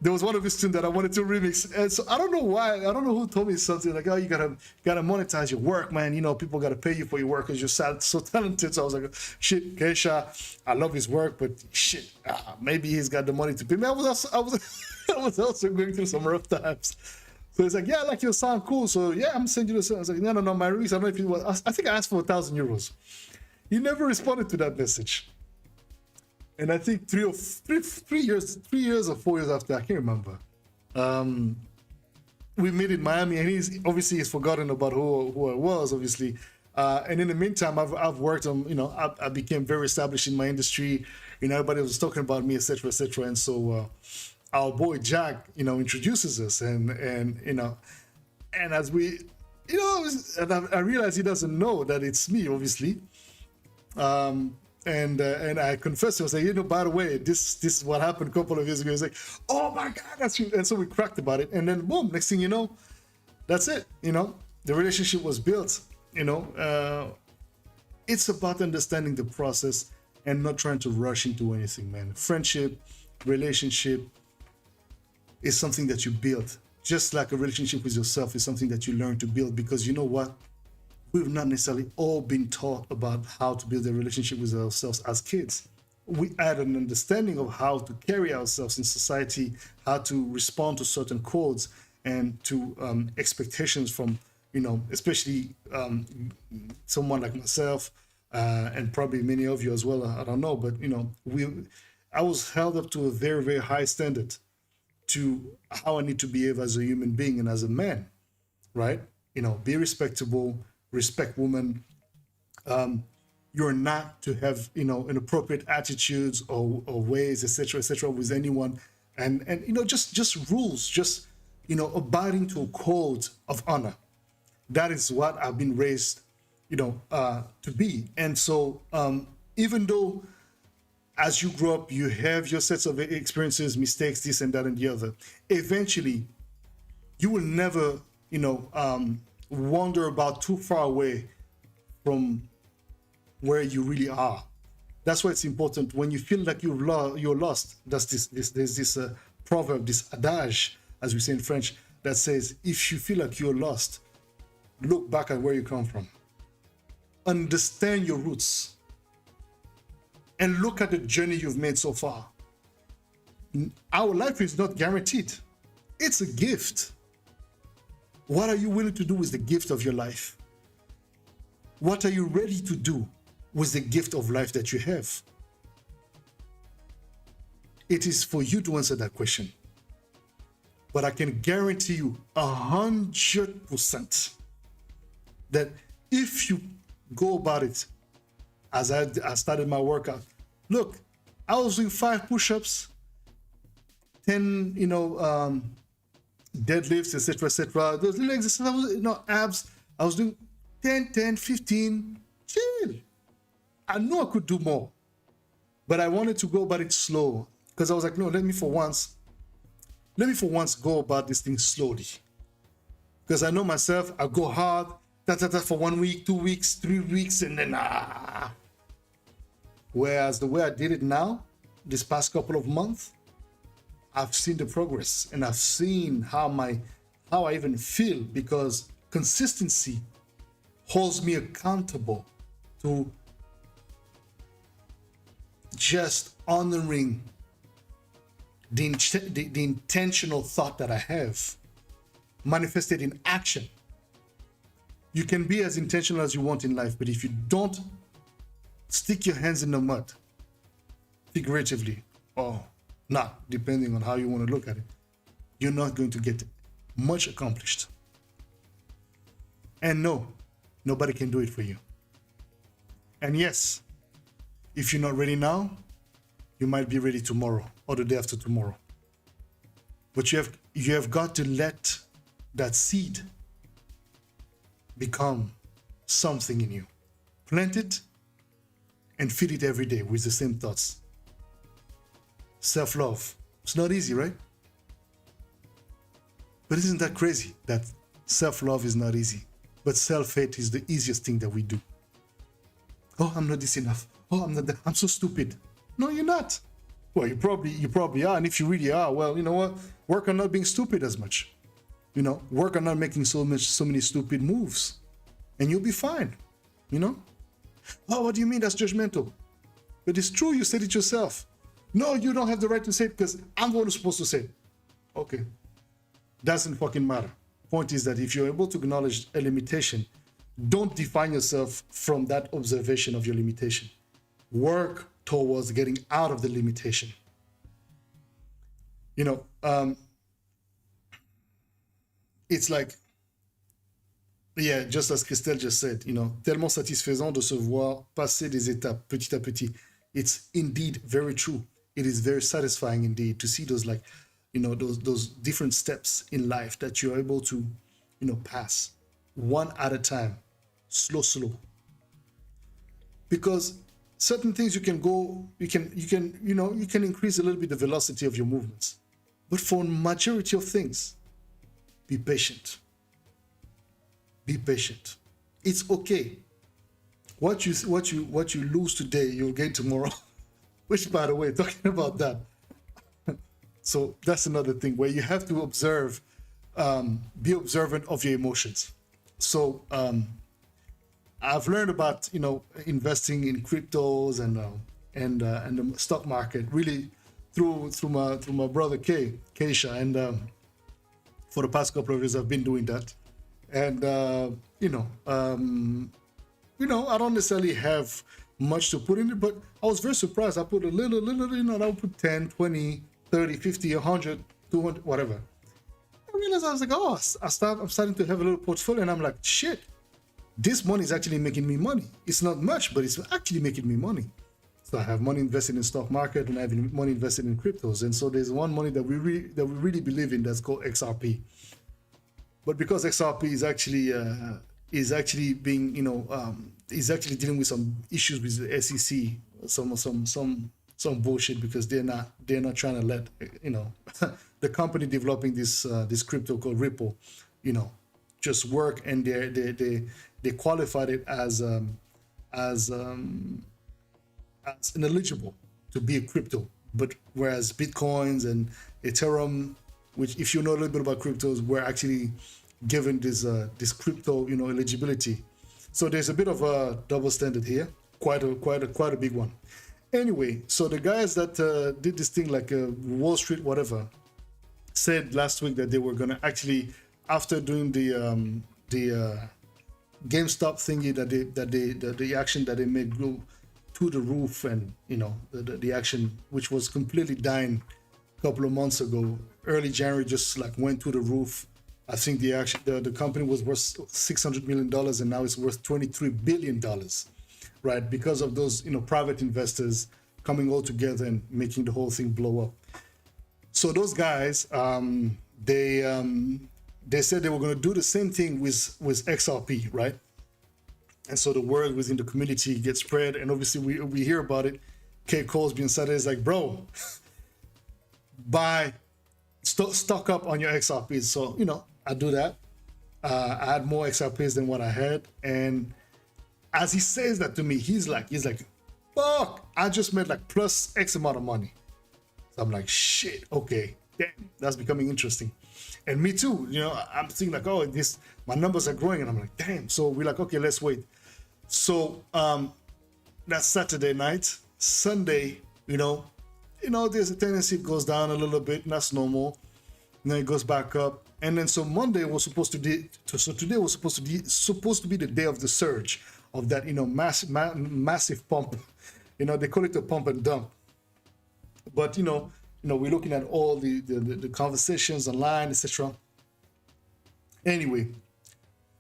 there was one of his tunes that I wanted to remix, and so I don't know why. I don't know who told me something like, "Oh, you gotta monetize your work, man. People gotta pay you for your work because you're so talented." So I was like, "Shit, Keisha, I love his work, but shit, maybe he's got the money to pay me." I was also going through some rough times. So he's like, "Yeah, I like your sound, cool. So yeah, I'm sending you the song." I was like, "No, my remix. I don't know if it was. I think I asked for 1,000 euros." He never responded to that message. And I think 3 years or 4 years after, I can't remember. We met in Miami, and he's forgotten about who I was, obviously. And in the meantime, I've worked on, I became very established in my industry. Everybody was talking about me, etc., etc. And so our boy Jack, introduces us, and as we, and I realize he doesn't know that it's me, obviously. And I confessed to him, I was like, by the way, this is what happened a couple of years ago. He's like, "Oh my God, that's you." And so we cracked about it, and then boom, next thing you know, that's it. The relationship was built. It's about understanding the process and not trying to rush into anything, man. Friendship, relationship is something that you build. Just like a relationship with yourself is something that you learn to build, because you know what? We've not necessarily all been taught about how to build a relationship with ourselves as kids. We had an understanding of how to carry ourselves in society, how to respond to certain codes and to expectations from, especially someone like myself, and probably many of you as well. I don't know, but I was held up to a very, very high standard to how I need to behave as a human being and as a man, right? Be respectable, respect women. You're not to have inappropriate attitudes or ways, etc., with anyone, and just rules, just abiding to a code of honor. That is what I've been raised to be. And so even though as you grow up you have your sets of experiences, mistakes, this and that and the other, eventually you will never wander about too far away from where you really are. That's why it's important when you feel like you're lost. There's this proverb, this adage, as we say in French, that says, if you feel like you're lost, look back at where you come from. Understand your roots and look at the journey you've made so far. Our life is not guaranteed. It's a gift. What are you willing to do with the gift of your life? What are you ready to do with the gift of life that you have? It is for you to answer that question. But I can guarantee you 100% that if you go about it as I started my workout, look, I was doing 5 push-ups, 10, deadlifts, etc. Those little exercises, abs. I was doing 10, 15. Chill. I knew I could do more, but I wanted to go about it slow, because I was like, no, let me for once go about this thing slowly, because I know myself. I go hard, for 1 week, 2 weeks, 3 weeks, and then Whereas the way I did it now, this past couple of months, I've seen the progress, and I've seen how I even feel, because consistency holds me accountable to just honoring the intentional thought that I have manifested in action. You can be as intentional as you want in life, but if you don't stick your hands in the mud, figuratively or not, depending on how you want to look at it, you're not going to get much accomplished. And no, nobody can do it for you. And yes, if you're not ready now, you might be ready tomorrow or the day after tomorrow. But you have got to let that seed become something in you. Plant it and feed it every day with the same thoughts. Self-love. It's not easy, right? But isn't that crazy that self-love is not easy? But self-hate is the easiest thing that we do. Oh, I'm not this enough. Oh, I'm not that. I'm so stupid. No, you're not. Well, you probably are. And if you really are, well, you know what? Work on not being stupid as much. You know, work on not making so many stupid moves, and you'll be fine. You know? Oh, what do you mean that's judgmental? But it's true. You said it yourself. No, you don't have the right to say it because I'm the one who's supposed to say it. Okay. Doesn't fucking matter. Point is that if you're able to acknowledge a limitation, don't define yourself from that observation of your limitation. Work towards getting out of the limitation. You know, it's like, yeah, just as Christelle just said, you know, tellement satisfaisant de se voir passer des étapes petit à petit. It's indeed very true. It is very satisfying indeed to see those, like, you know, those different steps in life that you're able to, you know, pass one at a time, slow. Because certain things you can increase a little bit the velocity of your movements. But for majority of things, be patient. Be patient. It's okay. What you lose today, you'll gain tomorrow. Which, by the way, talking about that. So that's another thing where you have to observe, be observant of your emotions. So I've learned about, you know, investing in cryptos and the stock market really through my brother Keisha, and for the past couple of years I've been doing that, and I don't necessarily have much to put in it, but I was very surprised. I put a little, you know, I would put 10, 20, 30, 50, 100, 200, whatever. I realized, I was like, oh, I'm starting to have a little portfolio, and I'm like, shit, this money is actually making me money. It's not much, but it's actually making me money. So I have money invested in stock market, and I have money invested in cryptos. And so there's one money that we really believe in that's called XRP. But because XRP is actually being, you know, is actually dealing with some issues with the SEC, some bullshit, because they're not trying to let, you know, the company developing this crypto called Ripple, you know, just work, and they qualified it as ineligible to be a crypto. But whereas Bitcoins and Ethereum, which, if you know a little bit about cryptos, were actually given this crypto, you know, eligibility. So there's a bit of a double standard here, quite a big one. Anyway, so the guys that did this thing, like Wall Street, whatever, said last week that they were gonna actually, after doing the GameStop thingy, that the action that they made go to the roof, and, you know, the action, which was completely dying a couple of months ago, early January, just like went to the roof. I think the company was worth $600 million, and now it's worth $23 billion, right? Because of those, you know, private investors coming all together and making the whole thing blow up. So those guys, they said they were going to do the same thing with XRP, right? And so the word within the community gets spread, and obviously we hear about it. K. Cosby inside is like, bro, stock up on your XRPs. So, you know, I do that. I had more XRPs than what I had, and as he says that to me, he's like, fuck, I just made like plus X amount of money. So I'm like, shit, okay, damn, that's becoming interesting. And me too, you know, I'm thinking like, oh, my numbers are growing, and I'm like, damn. So we're like, okay, let's wait. So that's Saturday night. Sunday, You know, there's a tendency it goes down a little bit, and that's normal. And then it goes back up. And then so Monday was supposed to be, so today was supposed to be the day of the surge of that, massive pump. They call it a pump and dump. But we're looking at all the conversations online, etc. Anyway,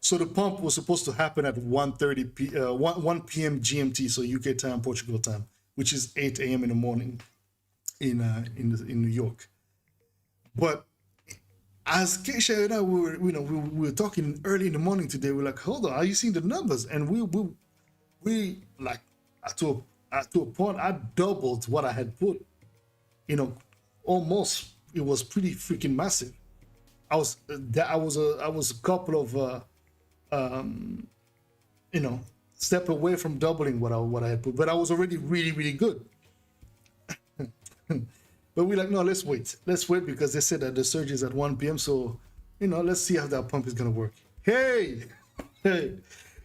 so the pump was supposed to happen at 1 p.m. GMT, so UK time, Portugal time, which is 8 a.m. in the morning in New York. But as Keisha and I we were talking early in the morning today, we're like, hold on, are you seeing the numbers? And we like to a point I doubled what I had put. Almost, it was pretty freaking massive. I was a couple of step away from doubling what I had put, but I was already really, really good. But we're like, no, let's wait because they said that the surge is at 1 p.m. So, let's see how that pump is gonna work. Hey,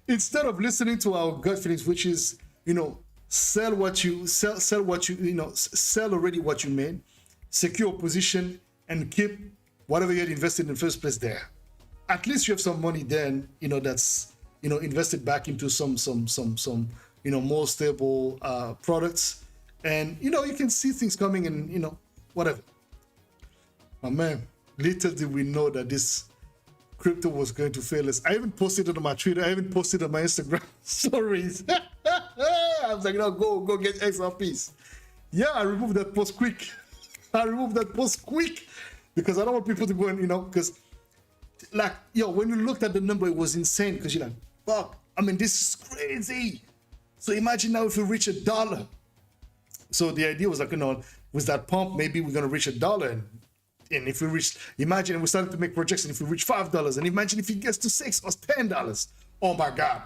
instead of listening to our gut feelings, which is, sell already what you made, secure a position, and keep whatever you had invested in the first place there. At least you have some money then, that's invested back into some more stable products, and you can see things coming, and whatever. But man, little did we know that this crypto was going to fail us. I even posted it on my Twitter. I even posted it on my Instagram stories. I was like, no, go get XRPs. Yeah, I removed that post quick. Because I don't want people to go and, because like, when you looked at the number, it was insane, because you're like, fuck, this is crazy. So imagine now if we reach $1. So the idea was like, with that pump, maybe we're going to reach $1. And if we reach, imagine we started to make projections, if we reach $5, and imagine if it gets to $6 or $10. Oh my God,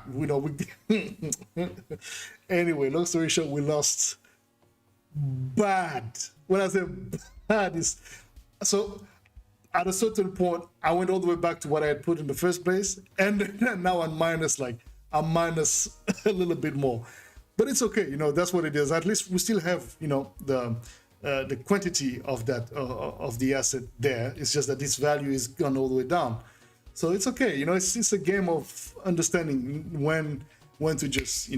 anyway, long story short, we lost bad. When I say bad, is so at a certain point, I went all the way back to what I had put in the first place, and now I'm minus a little bit more. But it's okay, that's what it is. At least we still have, the quantity of that of the asset there. It's just that this value is gone all the way down. So it's okay, it's a game of understanding when to just,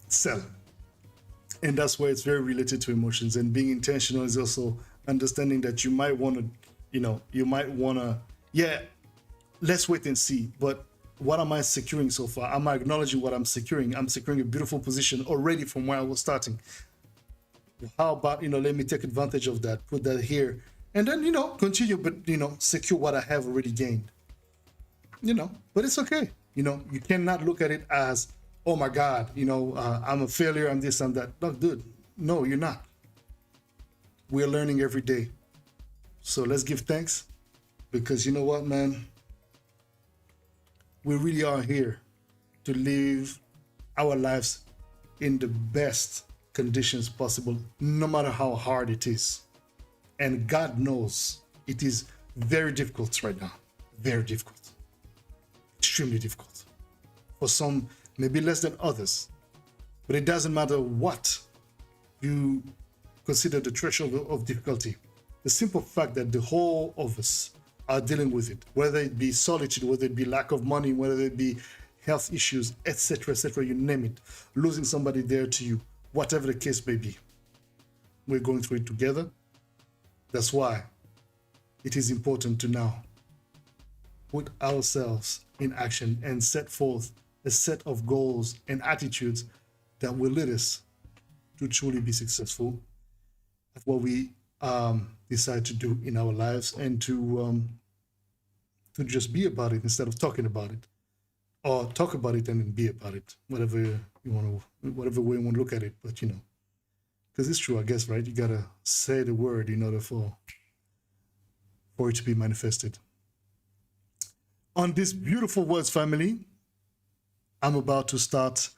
sell. And that's where it's very related to emotions. And being intentional is also understanding that you might want to, let's wait and see. But what am I securing so far? Am I acknowledging what I'm securing? I'm securing a beautiful position already from where I was starting. How about, let me take advantage of that, put that here, and then, continue, but, secure what I have already gained. But it's okay. You cannot look at it as, oh my God, I'm a failure, I'm this, I'm that. No, dude, no, you're not. We're learning every day. So let's give thanks, because you know what, man? We really are here to live our lives in the best conditions possible, no matter how hard it is. And God knows it is very difficult right now. Very difficult. Extremely difficult. For some, maybe less than others. But it doesn't matter what you consider the threshold of difficulty. The simple fact that the whole of us are dealing with it, whether it be solitude, whether it be lack of money, whether it be health issues, etc., you name it, losing somebody dear to you, whatever the case may be. We're going through it together. That's why it is important to now put ourselves in action and set forth a set of goals and attitudes that will lead us to truly be successful at what we decide to do in our lives, and to just be about it instead of talking about it, or talk about it and then be about it, whatever you want to, whatever way you want to look at it. But because it's true, I guess, right? You gotta say the word in order for it to be manifested. On this beautiful words, family, I'm about to start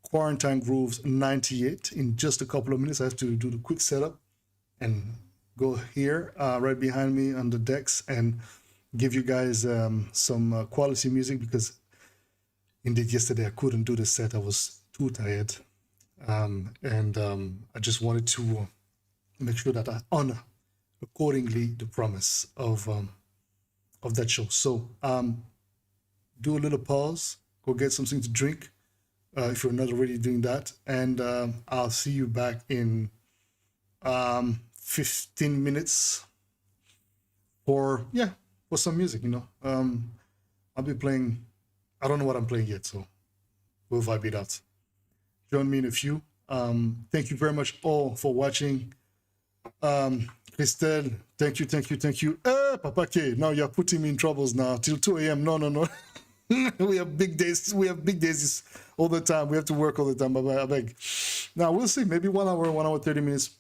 Quarantine Grooves 98 in just a couple of minutes. I have to do the quick setup and go here right behind me on the decks and give you guys some quality music, because indeed yesterday I couldn't do the set. I was too tired. I just wanted to make sure that I honor accordingly the promise of that show. So do a little pause, go get something to drink if you're not already doing that, and I'll see you back in 15 minutes for some music. I'll be playing. I don't know what I'm playing yet, so we'll vibe it out. Join me in a few. Thank you very much all for watching. Christelle, thank you. Papa K, now you're putting me in troubles now till 2 a.m. No. we have big days. We have big days all the time. We have to work all the time. I beg. Now we'll see. Maybe 1 hour, 30 minutes.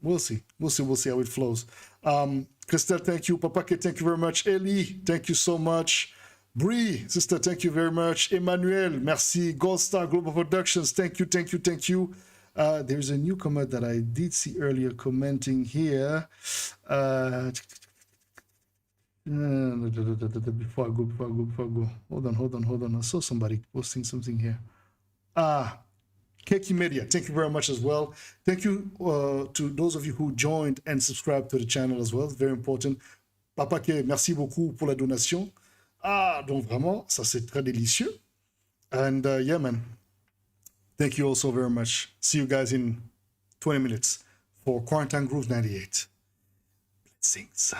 We'll see how it flows. Christelle, thank you. Papa K, thank you very much. Ellie, thank you so much. Bree, sister, thank you very much. Emmanuel, merci. Gold Star Global Productions, thank you. There's a newcomer that I did see earlier commenting here. Before I go. Hold on. I saw somebody posting something here. Keki Media, thank you very much as well. Thank you to those of you who joined and subscribed to the channel as well. Very important. Papa K, merci beaucoup pour la donation. Donc vraiment, ça c'est très délicieux. And yeah, man. Thank you all so very much. See you guys in 20 minutes for Quarantine Groove 98. Blessings.